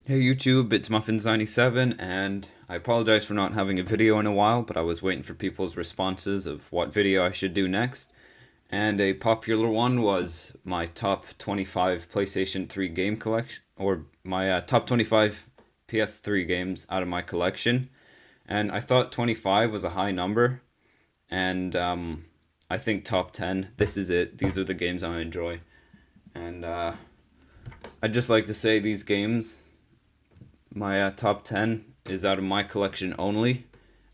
Hey YouTube, it's Muffins97, and I apologize for not having a video in a while, but I was waiting for people's responses of what video I should do next. And a popular one was my top 25 PlayStation 3 game collection, or my top 25 PS3 games out of my collection. And I thought 25 was a high number, and I think top 10, this is it. These are the games I enjoy. And I'd just like to say these games my top 10 is out of my collection only,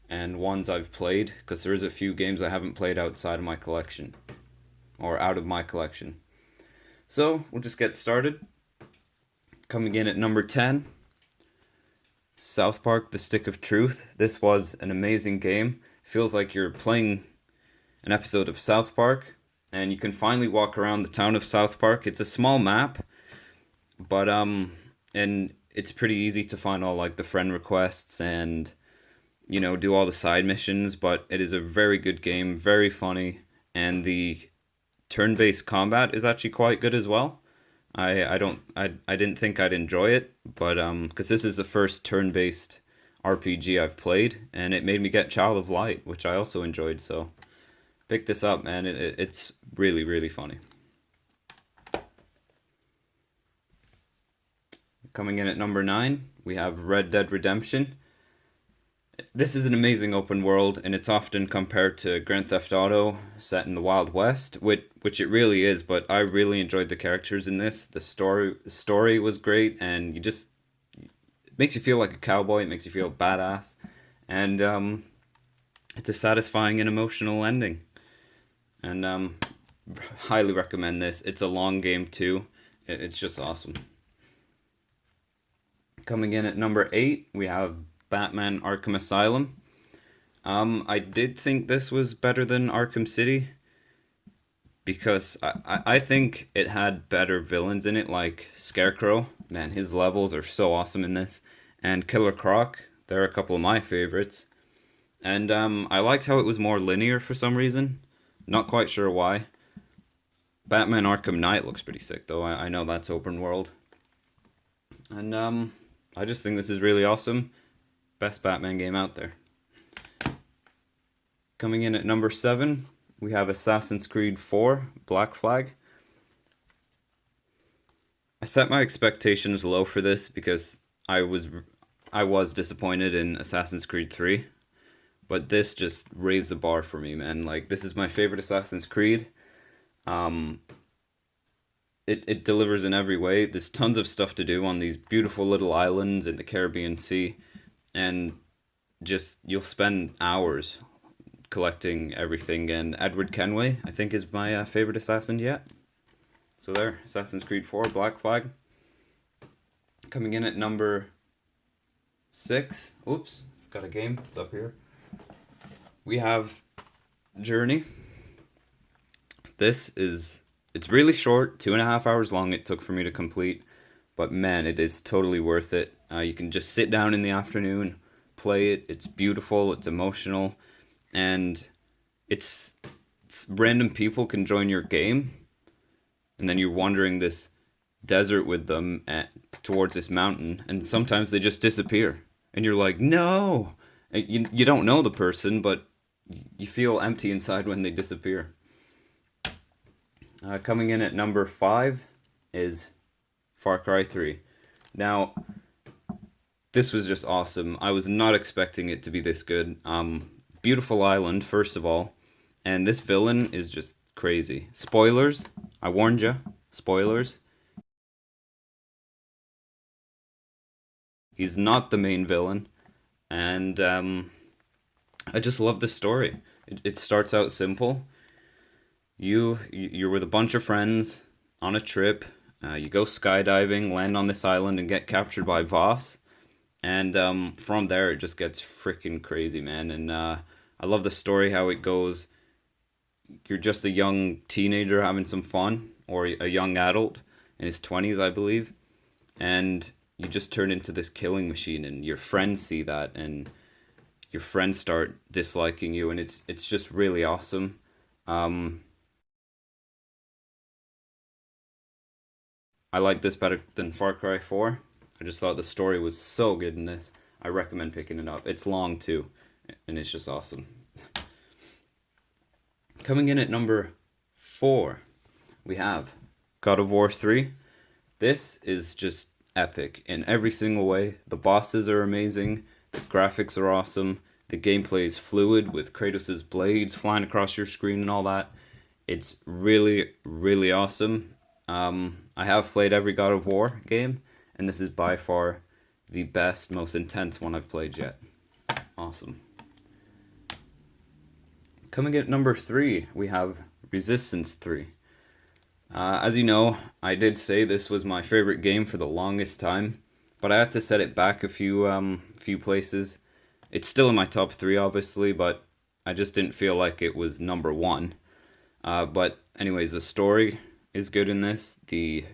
and ones I've played, because there's a few games I haven't played outside of my collection, or out of my collection. So, we'll just get started. Coming in at number 10, South Park The Stick of Truth. This was an amazing game. Feels like you're playing an episode of South Park, and you can finally walk around the town of South Park. It's a small map, but and it's pretty easy to find all like the friend requests and do all the side missions, but it is a very good game, very funny, and the turn-based combat is actually quite good as well. I didn't think I'd enjoy it, but because this is the first turn-based RPG I've played, and it made me get Child of Light, which I also enjoyed, so pick this up, man. It's really, really funny. Coming in at number 9, we have Red Dead Redemption. This is an amazing open world, and it's often compared to Grand Theft Auto set in the Wild West, which it really is, but I really enjoyed the characters in this. The story was great, and it makes you feel like a cowboy, it makes you feel badass, and it's a satisfying and emotional ending. And highly recommend this. It's a long game too. It's just awesome. Coming in at number 8, we have Batman Arkham Asylum. I did think this was better than Arkham City because I think it had better villains in it, like Scarecrow. Man, his levels are so awesome in this. And Killer Croc, they're a couple of my favorites. And I liked how it was more linear for some reason. Not quite sure why. Batman Arkham Knight looks pretty sick, though. I know that's open world. And I just think this is really awesome. Best Batman game out there. Coming in at number 7, we have Assassin's Creed 4, Black Flag. I set my expectations low for this because I was disappointed in Assassin's Creed 3, but this just raised the bar for me, man. Like, this is my favorite Assassin's Creed. Um, it delivers in every way. There's tons of stuff to do on these beautiful little islands in the Caribbean Sea, and just you'll spend hours collecting everything. And Edward Kenway, I think, is my favorite assassin yet. So there, Assassin's Creed 4, Black Flag. Coming in at number 6. Oops, got a game. It's up here. We have Journey. It's really short, 2.5 hours long it took for me to complete, but man, it is totally worth it. You can just sit down in the afternoon, play it. It's beautiful, it's emotional, and it's random people can join your game, and then you're wandering this desert with them towards this mountain, and sometimes they just disappear, and you're like, no! You don't know the person, but you feel empty inside when they disappear. Coming in at number 5 is Far Cry 3. Now, this was just awesome. I was not expecting it to be this good. Beautiful island, first of all, and this villain is just crazy. Spoilers, I warned you. Spoilers. He's not the main villain, and I just love the story. It starts out simple. You're with a bunch of friends on a trip. You go skydiving, land on this island, and get captured by Voss. And from there, it just gets freaking crazy, man. And I love the story, how it goes. You're just a young teenager having some fun, or a young adult in his 20s, I believe. And you just turn into this killing machine, and your friends see that, and your friends start disliking you, and it's just really awesome. Um, I like this better than Far Cry 4. I just thought the story was so good in this. I recommend picking it up. It's long too, and it's just awesome. Coming in at number 4, we have God of War 3. This is just epic in every single way. The bosses are amazing, the graphics are awesome, the gameplay is fluid with Kratos' blades flying across your screen and all that. It's really, really awesome. I have played every God of War game, and this is by far the best, most intense one I've played yet. Awesome. Coming at number 3, we have Resistance 3. As you know, I did say this was my favorite game for the longest time, but I had to set it back a few places. It's still in my top 3, obviously, but I just didn't feel like it was number 1. But anyways, the story is good in this. The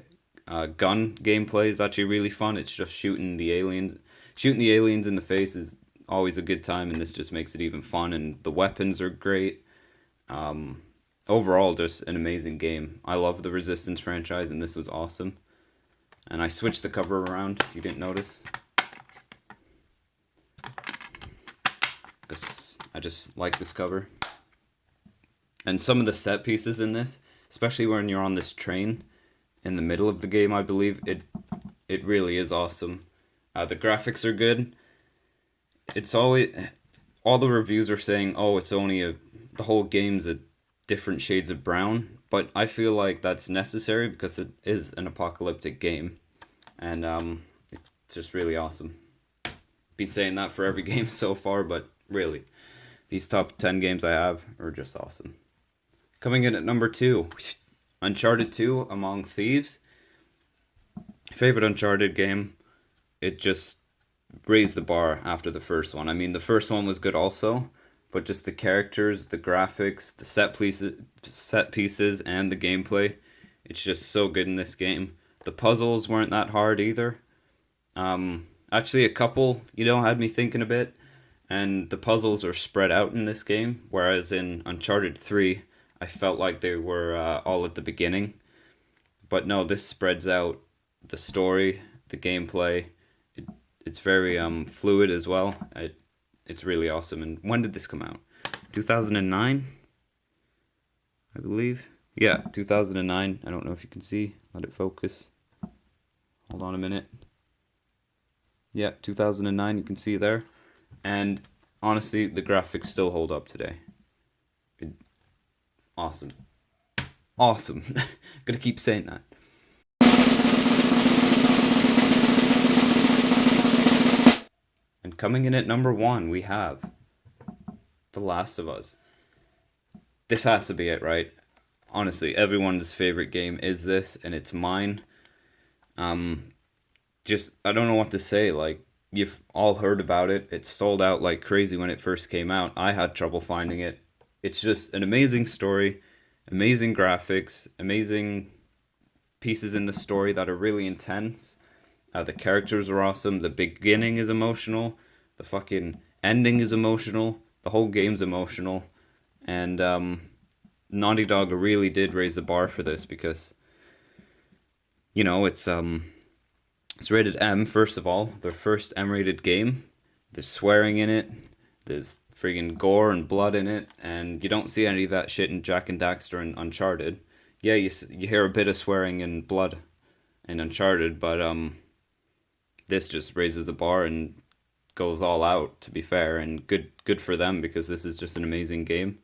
gun gameplay is actually really fun. It's just shooting the aliens. Shooting the aliens in the face is always a good time, and this just makes it even fun. And the weapons are great. Overall, just an amazing game. I love the Resistance franchise, and this was awesome. And I switched the cover around, if you didn't notice, because I just like this cover. And some of the set pieces in this, especially when you're on this train in the middle of the game, I believe, it really is awesome. The graphics are good. It's always, all the reviews are saying, oh, it's only the whole game's a different shades of brown, but I feel like that's necessary because it is an apocalyptic game, and it's just really awesome. Been saying that for every game so far, but really, these top 10 games I have are just awesome. Coming in at number 2, Uncharted 2 Among Thieves. Favorite Uncharted game. It just raised the bar after the first one. I mean, the first one was good also, but just the characters, the graphics, the set pieces, and the gameplay, it's just so good in this game. The puzzles weren't that hard either. Actually, a couple, had me thinking a bit, and the puzzles are spread out in this game, whereas in Uncharted 3, I felt like they were all at the beginning. But no, this spreads out the story, the gameplay. It's very fluid as well. It's really awesome. And when did this come out? 2009, I believe. Yeah, 2009. I don't know if you can see. Let it focus. Hold on a minute. Yeah, 2009. You can see there. And honestly, the graphics still hold up today. Awesome. Awesome. Gonna keep saying that. And coming in at number 1, we have The Last of Us. This has to be it, right? Honestly, everyone's favorite game is this, and it's mine. I don't know what to say. Like, you've all heard about it. It sold out like crazy when it first came out. I had trouble finding it. It's just an amazing story, amazing graphics, amazing pieces in the story that are really intense. The characters are awesome. The beginning is emotional. The fucking ending is emotional. The whole game's emotional. And Naughty Dog really did raise the bar for this because, it's rated M, first of all. Their first M-rated game. There's swearing in it. There's friggin' gore and blood in it. And you don't see any of that shit in Jak and Daxter and Uncharted. Yeah, you hear a bit of swearing and blood in Uncharted, but this just raises the bar and goes all out, to be fair, and good for them because this is just an amazing game.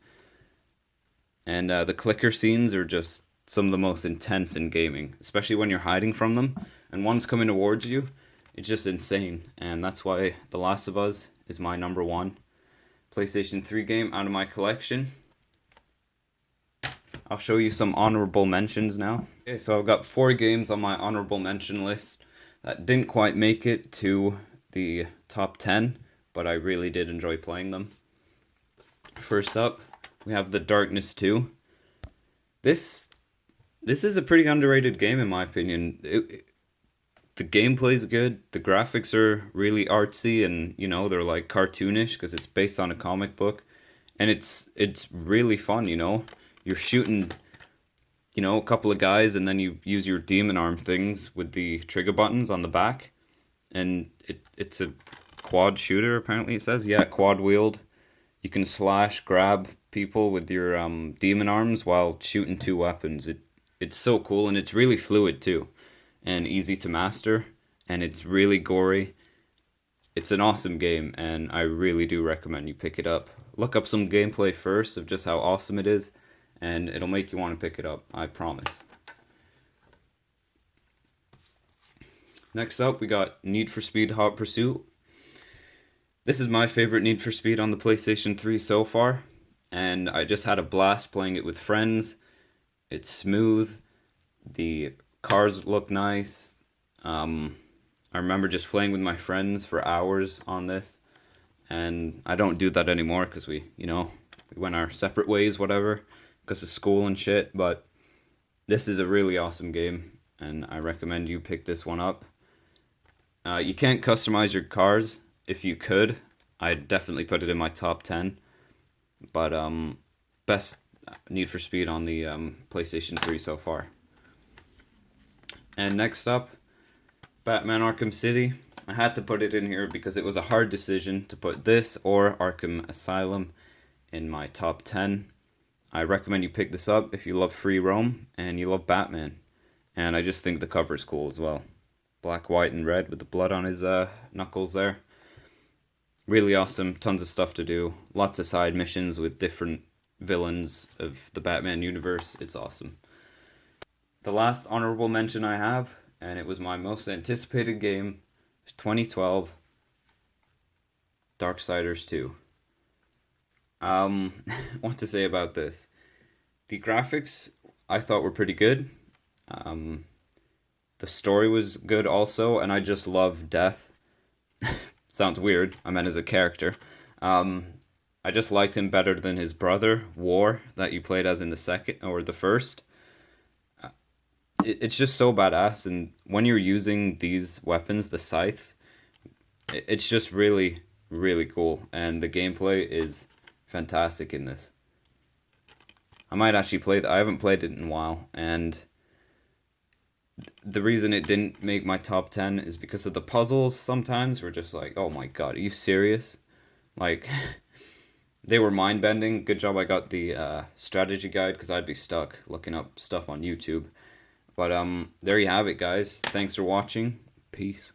And the clicker scenes are just some of the most intense in gaming, especially when you're hiding from them and one's coming towards you. It's just insane, and that's why The Last of Us is my number 1 PlayStation 3 game out of my collection. I'll show you some honorable mentions now. Okay, so I've got 4 games on my honorable mention list that didn't quite make it to the top 10, but I really did enjoy playing them. First up, we have The Darkness 2. This is a pretty underrated game in my opinion. The gameplay's good, the graphics are really artsy and, they're like cartoonish because it's based on a comic book. And it's really fun, You're shooting, a couple of guys and then you use your demon arm things with the trigger buttons on the back. and it's a quad shooter. Apparently, it says, yeah, quad wield. You can slash grab people with your demon arms while shooting two weapons. It's so cool, and it's really fluid too, and easy to master, and it's really gory. It's an awesome game, and I really do recommend you pick it up. Look up some gameplay first of just how awesome it is, and it'll make you want to pick it up, I promise. Next up, we got Need for Speed Hot Pursuit. This is my favorite Need for Speed on the PlayStation 3 so far, and I just had a blast playing it with friends. It's smooth, the cars look nice. I remember just playing with my friends for hours on this, and I don't do that anymore because we went our separate ways, whatever, because of school and shit. But this is a really awesome game, and I recommend you pick this one up. You can't customize your cars. If you could, I'd definitely put it in my top 10. But best Need for Speed on the PlayStation 3 so far. And next up, Batman Arkham City. I had to put it in here because it was a hard decision to put this or Arkham Asylum in my top 10. I recommend you pick this up if you love free roam and you love Batman. And I just think the cover is cool as well. Black, white, and red with the blood on his knuckles there. Really awesome. Tons of stuff to do. Lots of side missions with different villains of the Batman universe. It's awesome. The last honorable mention I have, and it was my most anticipated game, 2012, Darksiders 2. What to say about this? The graphics I thought were pretty good. The story was good also, and I just love Death. Sounds weird. I meant as a character. I just liked him better than his brother, War, that you played as in the second or the first. It's just so badass, and when you're using these weapons, the scythes, it's just really, really cool, and the gameplay is fantastic in this. I might actually play I haven't played it in a while, and the reason it didn't make my top 10 is because of the puzzles. Sometimes we're just like, oh my god, are you serious? Like, they were mind-bending. Good job I got the strategy guide, because I'd be stuck looking up stuff on YouTube. But there you have it, guys. Thanks for watching. Peace.